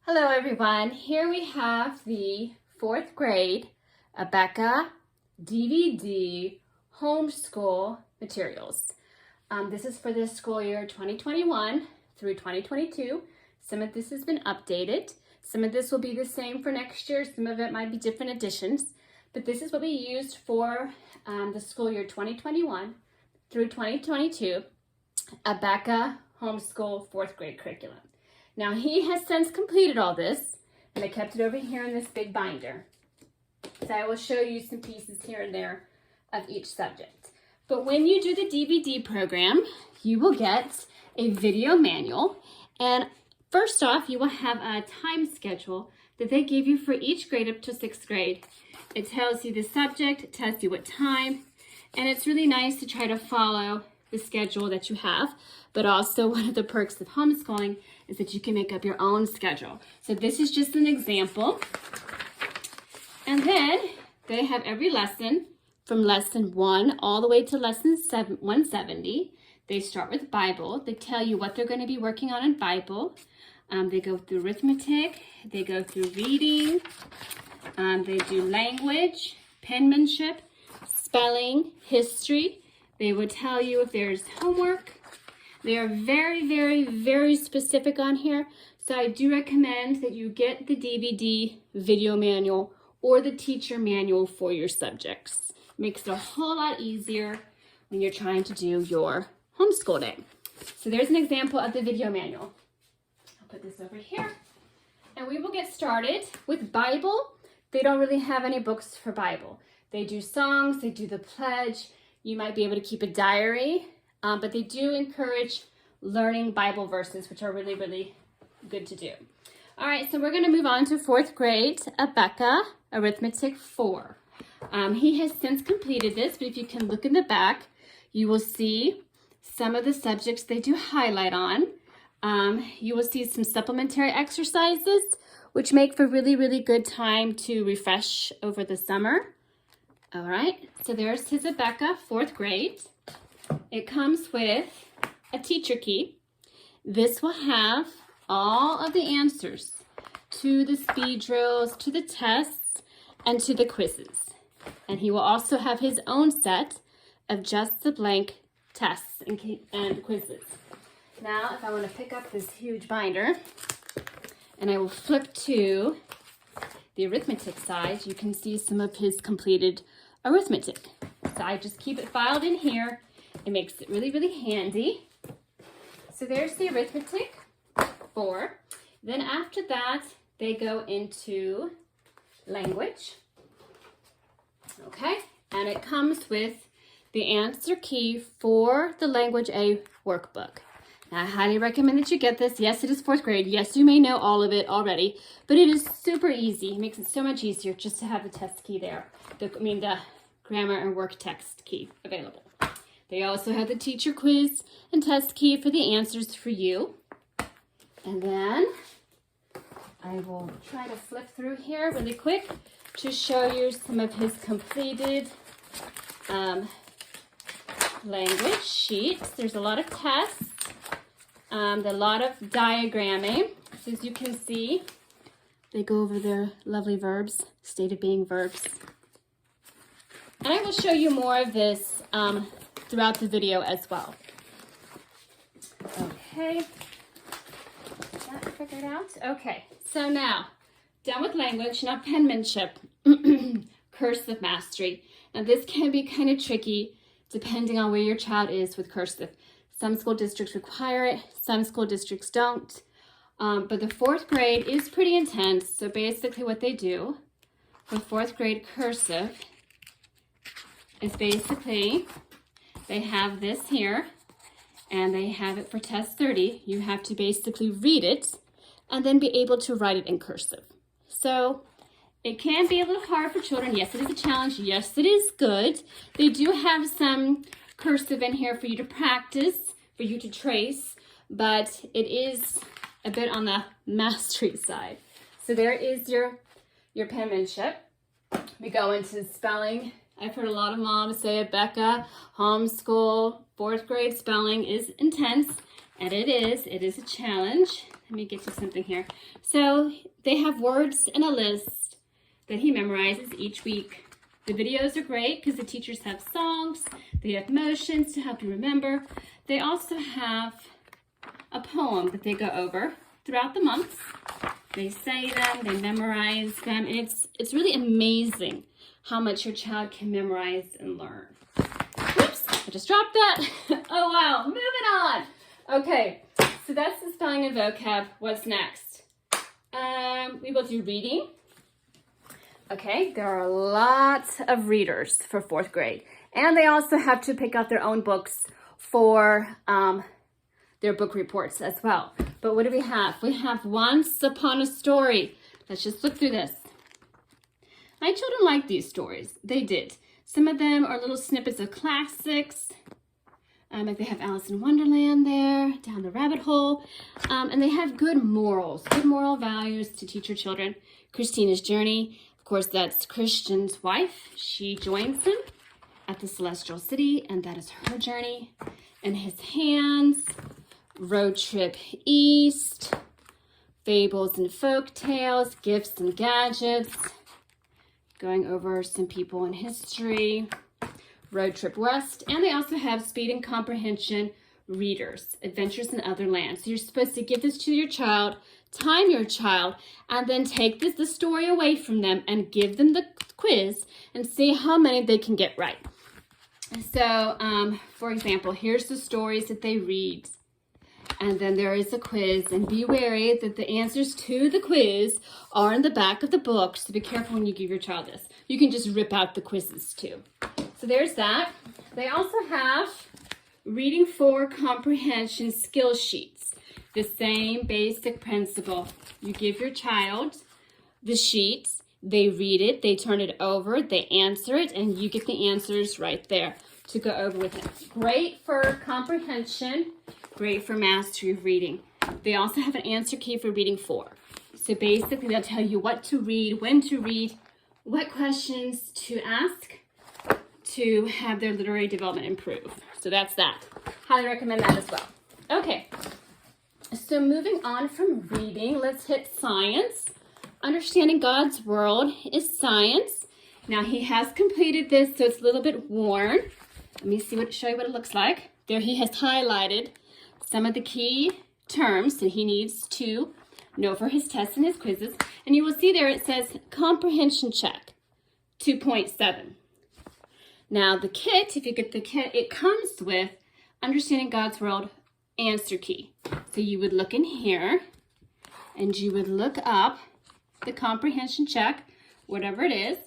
Hello everyone, here we have the 4th grade ABEKA DVD homeschool materials. This is for the school year 2021 through 2022. Some of this has been updated. Some of this will be the same for next year. Some of it might be different additions. But this is what we used for the school year 2021 through 2022 ABEKA homeschool 4th grade curriculum. Now he has since completed all this, and I kept it over here in this big binder. So I will show you some pieces here and there of each subject. But when you do the DVD program, you will get a video manual, and first off, you will have a time schedule that they give you for each grade up to 6th grade. It tells you the subject, it tells you what time, and it's really nice to try to follow the schedule that you have. But also one of the perks of homeschooling is that you can make up your own schedule. So this is just an example. And then they have every lesson from lesson 1 all the way to lesson 170. They start with Bible. They tell you what they're going to be working on in Bible. They go through arithmetic. They go through reading. They do language, penmanship, spelling, history. They would tell you if there's homework. They are very, very, very specific on here. So I do recommend that you get the DVD video manual or the teacher manual for your subjects. Makes it a whole lot easier when you're trying to do your homeschool day. So there's an example of the video manual. I'll put this over here. And we will get started with Bible. They don't really have any books for Bible. They do songs, they do the pledge. You might be able to keep a diary. But they do encourage learning Bible verses, which are really, really good to do. All right, so we're going to move on to 4th grade ABEKA Arithmetic 4. He has since completed this, but if you can look in the back, you will see some of the subjects they do highlight on. You will see some supplementary exercises, which make for really, really good time to refresh over the summer. All right, so there's his ABEKA 4th grade. It comes with a teacher key. This will have all of the answers to the speed drills, to the tests, and to the quizzes. And he will also have his own set of just the blank tests and quizzes. Now, if I want to pick up this huge binder, and I will flip to the arithmetic side, you can see some of his completed arithmetic. So I just keep it filed in here. It makes it really, really handy. So there's the arithmetic 4. Then after that, they go into language. Okay, and it comes with the answer key for the Language A workbook. Now, I highly recommend that you get this. Yes, it is 4th grade. Yes, you may know all of it already, but it is super easy. It makes it so much easier just to have the test key there. The grammar and work text key available. They also have the teacher quiz and test key for the answers for you. And then I will try to flip through here really quick to show you some of his completed language sheets. There's a lot of tests, a lot of diagramming. So as you can see, they go over their lovely verbs, state of being verbs. And I will show you more of this throughout the video as well. Okay, is that figured out? Okay, so now, done with language, now penmanship, cursive mastery. Now this can be kind of tricky depending on where your child is with cursive. Some school districts require it, some school districts don't. But the 4th grade is pretty intense, so basically what they do for 4th grade cursive is basically they have this here, and they have it for test 30. You have to basically read it and then be able to write it in cursive. So it can be a little hard for children. Yes, it is a challenge. Yes, it is good. They do have some cursive in here for you to practice, for you to trace, but it is a bit on the mastery side. So there is your penmanship. We go into spelling. I've heard a lot of moms say ABEKA, homeschool, 4th grade spelling is intense, and it is a challenge. Let me get you something here. So they have words in a list that he memorizes each week. The videos are great because the teachers have songs. They have motions to help you remember. They also have a poem that they go over throughout the months. They say them, they memorize them, and it's really amazing how much your child can memorize and learn. Oops, I just dropped that. Oh wow, moving on. Okay, so that's the spelling and vocab. What's next? We will do reading. Okay, there are lots of readers for 4th grade. And they also have to pick out their own books for their book reports as well. But what do we have? We have Once Upon a Story. Let's just look through this. My children like these stories. They did. Some of them are little snippets of classics. Like they have Alice in Wonderland there, Down the Rabbit Hole. And they have good morals, good moral values to teach your children. Christina's Journey. Of course, that's Christian's wife. She joins him at the Celestial City, and that is her journey. In His Hands, Road Trip East, Fables and Folk Tales, Gifts and Gadgets, going over some people in history, Road Trip West, and they also have Speed and Comprehension readers, Adventures in Other Lands. So you're supposed to give this to your child, time your child, and then take the story away from them and give them the quiz and see how many they can get right. So, for example, here's the stories that they read. And then there is a quiz, and be wary that the answers to the quiz are in the back of the book, so be careful when you give your child this. You can just rip out the quizzes too. So there's that. They also have Reading for Comprehension skill sheets. The same basic principle. You give your child the sheets, they read it, they turn it over, they answer it, and you get the answers right there to go over with them. Great for comprehension, great for mastery of reading. They also have an answer key for reading 4. So basically they'll tell you what to read, when to read, what questions to ask to have their literary development improve. So that's that. Highly recommend that as well. Okay, so moving on from reading, let's hit science. Understanding God's World is science. Now he has completed this, so it's a little bit worn. Let me show you what it looks like. There he has highlighted some of the key terms that he needs to know for his tests and his quizzes. And you will see there it says Comprehension Check 2.7. Now the kit, if you get the kit, it comes with Understanding God's World answer key. So you would look in here and you would look up the comprehension check, whatever it is,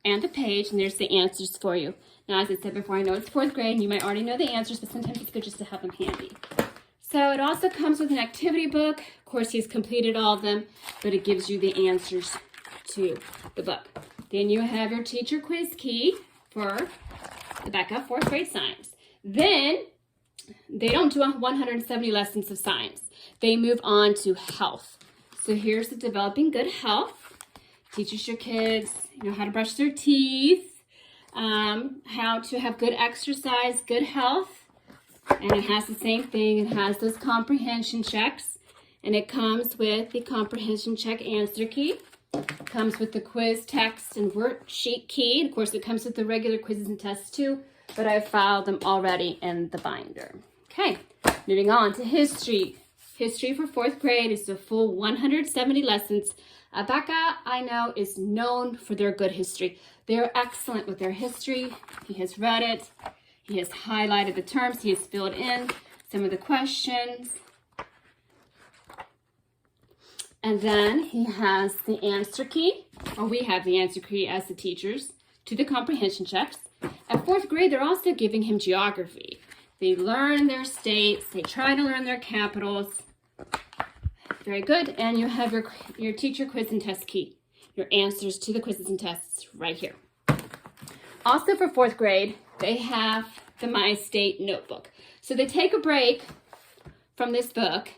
and the page, and there's the answers for you. Now, as I said before, I know it's 4th grade and you might already know the answers, but sometimes it's good just to have them handy. So it also comes with an activity book. Of course, he's completed all of them, but it gives you the answers to the book. Then you have your teacher quiz key for ABEKA 4th grade science. Then they don't do 170 lessons of science. They move on to health. So here's the Developing Good Health. Teaches your kids, how to brush their teeth, how to have good exercise, good health. And it has the same thing. It has those comprehension checks. And it comes with the comprehension check answer key. It comes with the quiz text and worksheet key. And of course, it comes with the regular quizzes and tests too. But I've filed them already in the binder. Okay, moving on to history. History for 4th grade is the full 170 lessons. ABEKA, I know, is known for their good history. They're excellent with their history. He has read it. He has highlighted the terms. He has filled in some of the questions. And then he has the answer key, or we have the answer key as the teachers, to the comprehension checks. At 4th grade, they're also giving him geography. They learn their states. They try to learn their capitals. Very good. And you have your teacher quiz and test key, your answers to the quizzes and tests right here. Also for 4th grade, they have the My State notebook. So they take a break from this book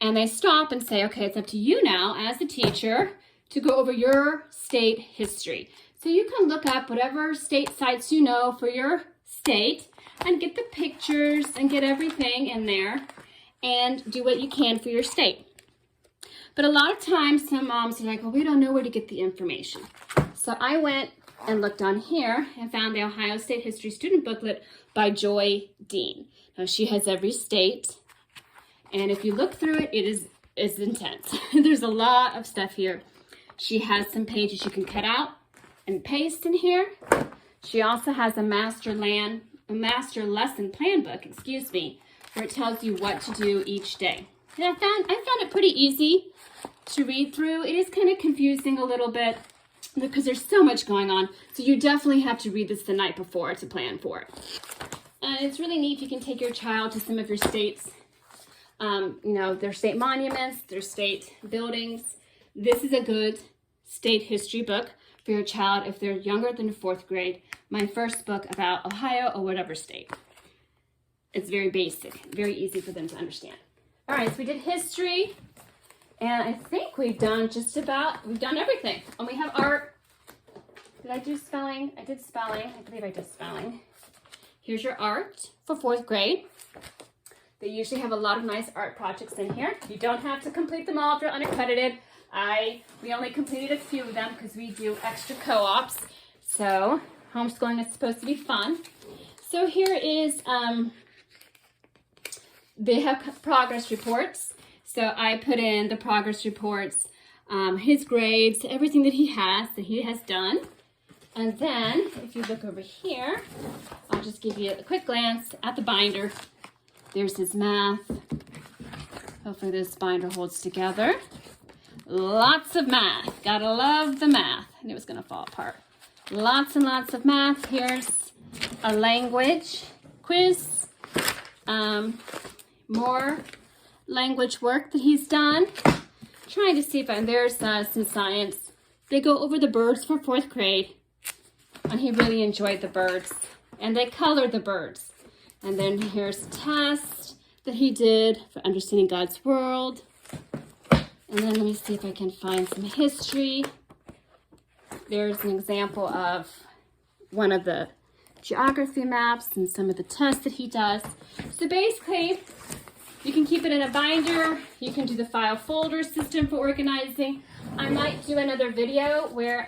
and they stop and say, okay, it's up to you now as a teacher to go over your state history. So you can look up whatever state sites you know for your state and get the pictures and get everything in there and do what you can for your state. But a lot of times, some moms are like, well, we don't know where to get the information. So I went and looked on here and found the Ohio State History Student Booklet by Joy Dean. Now, she has every state, and if you look through it, it's intense. There's a lot of stuff here. She has some pages you can cut out and paste in here. She also has a master lesson plan book, where it tells you what to do each day. And I found it pretty easy to read through. It is kind of confusing a little bit because there's so much going on. So you definitely have to read this the night before to plan for it. And it's really neat if you can take your child to some of your states, their state monuments, their state buildings. This is a good state history book for your child if they're younger than 4th grade. My first book about Ohio or whatever state. It's very basic, very easy for them to understand. All right, so we did history, and I think we've done everything. And we have art. Did I do spelling? I did spelling. I believe I did spelling. Here's your art for 4th grade. They usually have a lot of nice art projects in here. You don't have to complete them all if you're unaccredited. We only completed a few of them because we do extra co-ops. So homeschooling is supposed to be fun. So here is, they have progress reports. So I put in the progress reports, his grades, everything that he has done. And then if you look over here, I'll just give you a quick glance at the binder. There's his math. Hopefully this binder holds together. Lots of math. Gotta love the math. I knew it was gonna fall apart. Lots and lots of math. Here's a language quiz. More language work that he's done. Trying to see if there's some science. They go over the birds for 4th grade. And he really enjoyed the birds. And they colored the birds. And then here's a test that he did for understanding God's world. And then let me see if I can find some history. There's an example of one of the geography maps and some of the tests that he does. So basically, you can keep it in a binder. You can do the file folder system for organizing. I might do another video where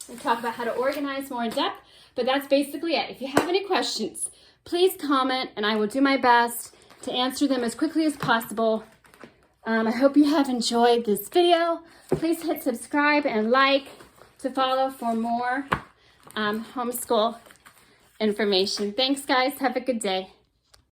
we talk about how to organize more in depth, but that's basically it. If you have any questions, please comment and I will do my best to answer them as quickly as possible. I hope you have enjoyed this video. Please hit subscribe and like to follow for more homeschool information. Thanks, guys. Have a good day.